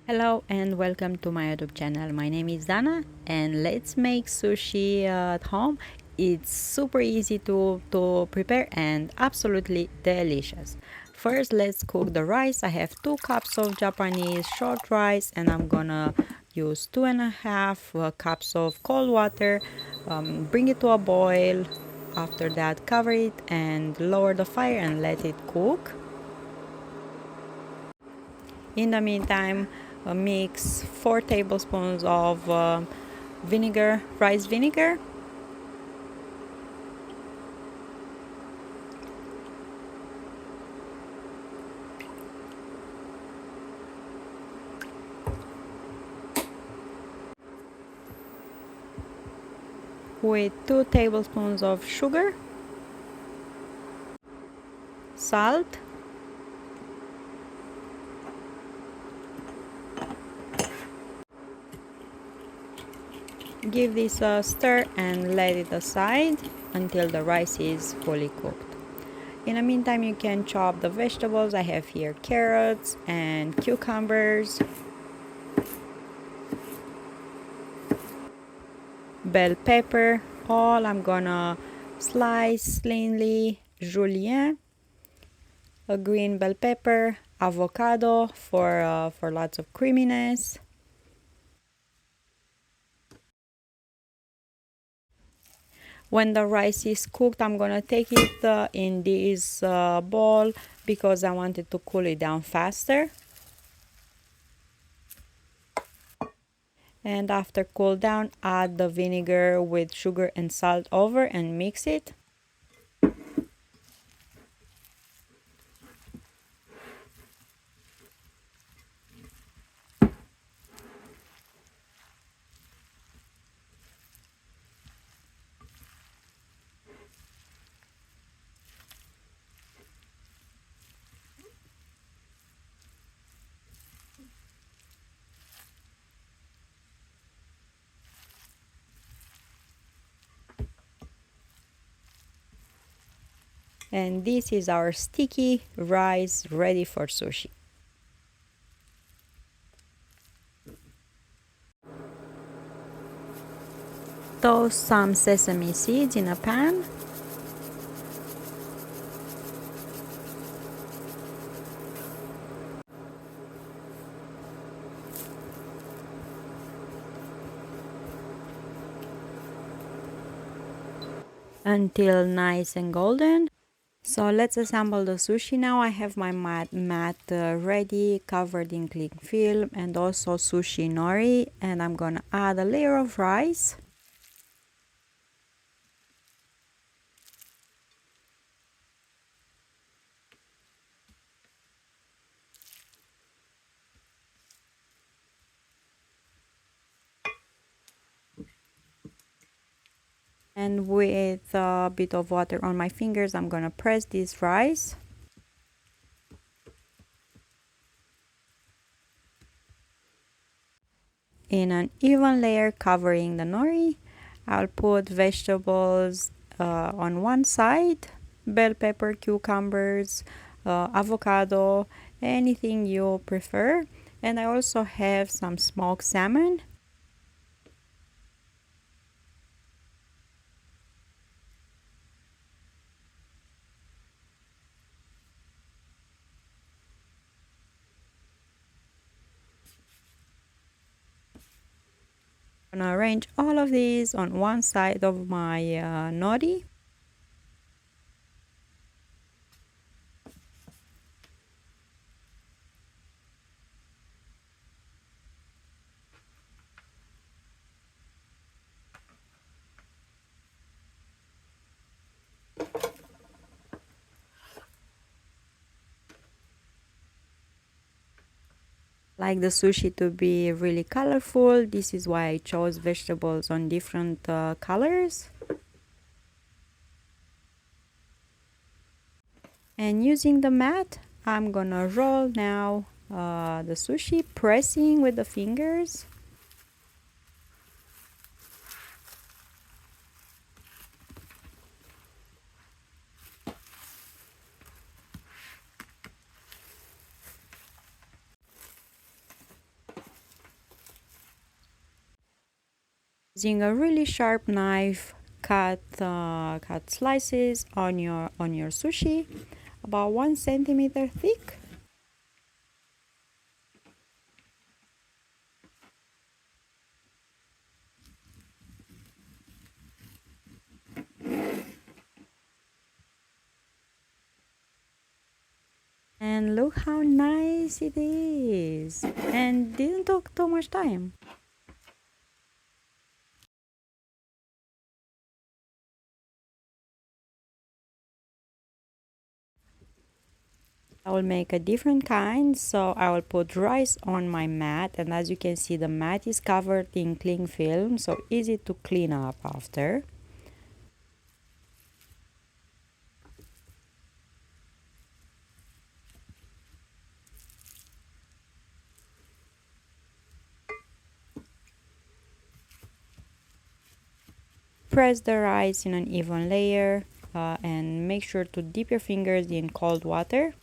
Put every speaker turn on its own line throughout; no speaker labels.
Hello and welcome to my YouTube channel. My name is Dana and let's make sushi at home. It's super easy to prepare and absolutely delicious. First, let's cook the rice. I have 2 cups of Japanese short rice and I'm gonna use 2.5 cups of cold water. Bring it to a boil. After that, cover it and lower the fire and let it cook. In the meantime, mix 4 tablespoons of vinegar, rice vinegar, with 2 tablespoons of sugar, salt, give this a stir and let it aside until the rice is fully cooked. In the meantime, you can chop the vegetables. I have here carrots and cucumbers, bell pepper, all I'm gonna slice thinly, julienne, a green bell pepper, avocado for lots of creaminess. When the rice is cooked, I'm gonna take it in this bowl because I wanted to cool it down faster. And after cool down, add the vinegar with sugar and salt over and mix it. And this is our sticky rice ready for sushi. Toast some sesame seeds in a pan. Until nice and golden. So let's assemble the sushi now. I have my mat ready, covered in cling film and also sushi nori, and I'm gonna add a layer of rice. And with a bit of water on my fingers, I'm gonna press this rice. In an even layer covering the nori. I'll put vegetables on one side, bell pepper, cucumbers, avocado, anything you prefer. And I also have some smoked salmon. I'm gonna arrange all of these on one side of my nori. Like the sushi to be really colorful, this is why I chose vegetables on different colors. And using the mat, I'm gonna roll now the sushi, pressing with the fingers. Using a really sharp knife, cut slices on your sushi, about 1 centimeter thick. And look how nice it is. And didn't take too much time. I will make a different kind, so I will put rice on my mat, and as you can see the mat is covered in cling film, so easy to clean up after. Press the rice in an even layer and make sure to dip your fingers in cold water.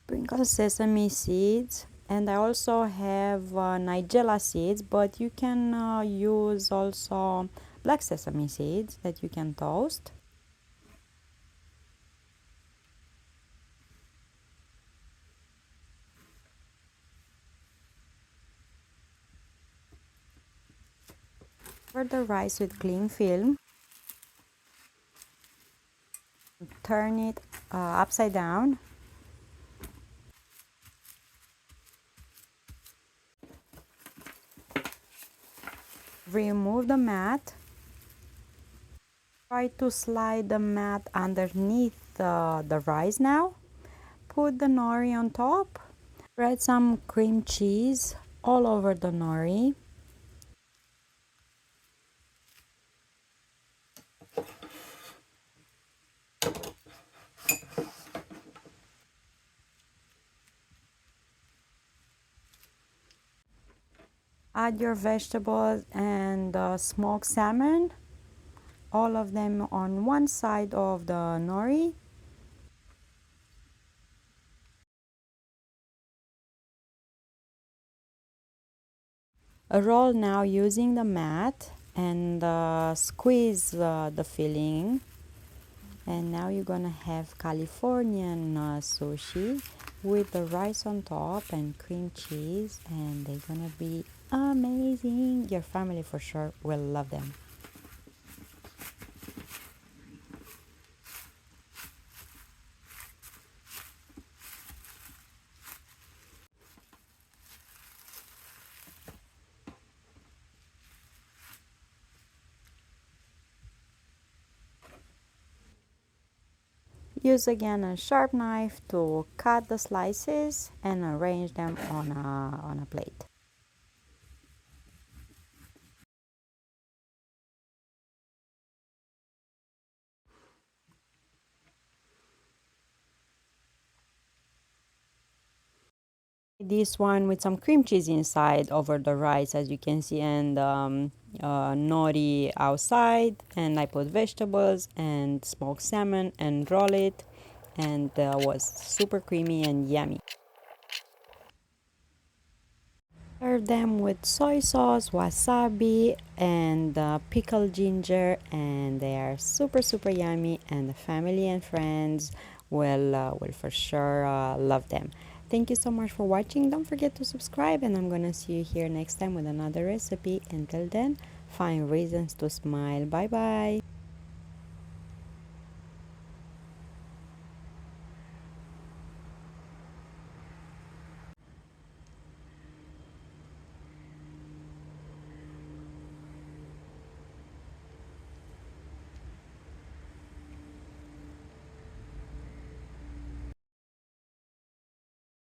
Sprinkle sesame seeds, and I also have nigella seeds, but you can use also black sesame seeds that you can toast. Cover the rice with cling film. Turn it upside down. Remove the mat. Try to slide the mat underneath the rice now. Put the nori on top. Spread some cream cheese all over the nori. Add your vegetables and smoked salmon, all of them on one side of the nori. Roll now using the mat and squeeze the filling. And now you're gonna have Californian sushi with the rice on top and cream cheese, and they're gonna be amazing. Your family for sure will love them. Use again a sharp knife to cut the slices and arrange them on a plate. This one with some cream cheese inside over the rice, as you can see, and nori outside, and I put vegetables and smoked salmon and roll it, and was super creamy and yummy. Serve them with soy sauce, wasabi, and pickled ginger, and they are super yummy. And the family and friends will for sure love them. Thank you so much for watching. Don't forget to subscribe, and I'm gonna see you here next time with another recipe. Until then, find reasons to smile. Bye bye.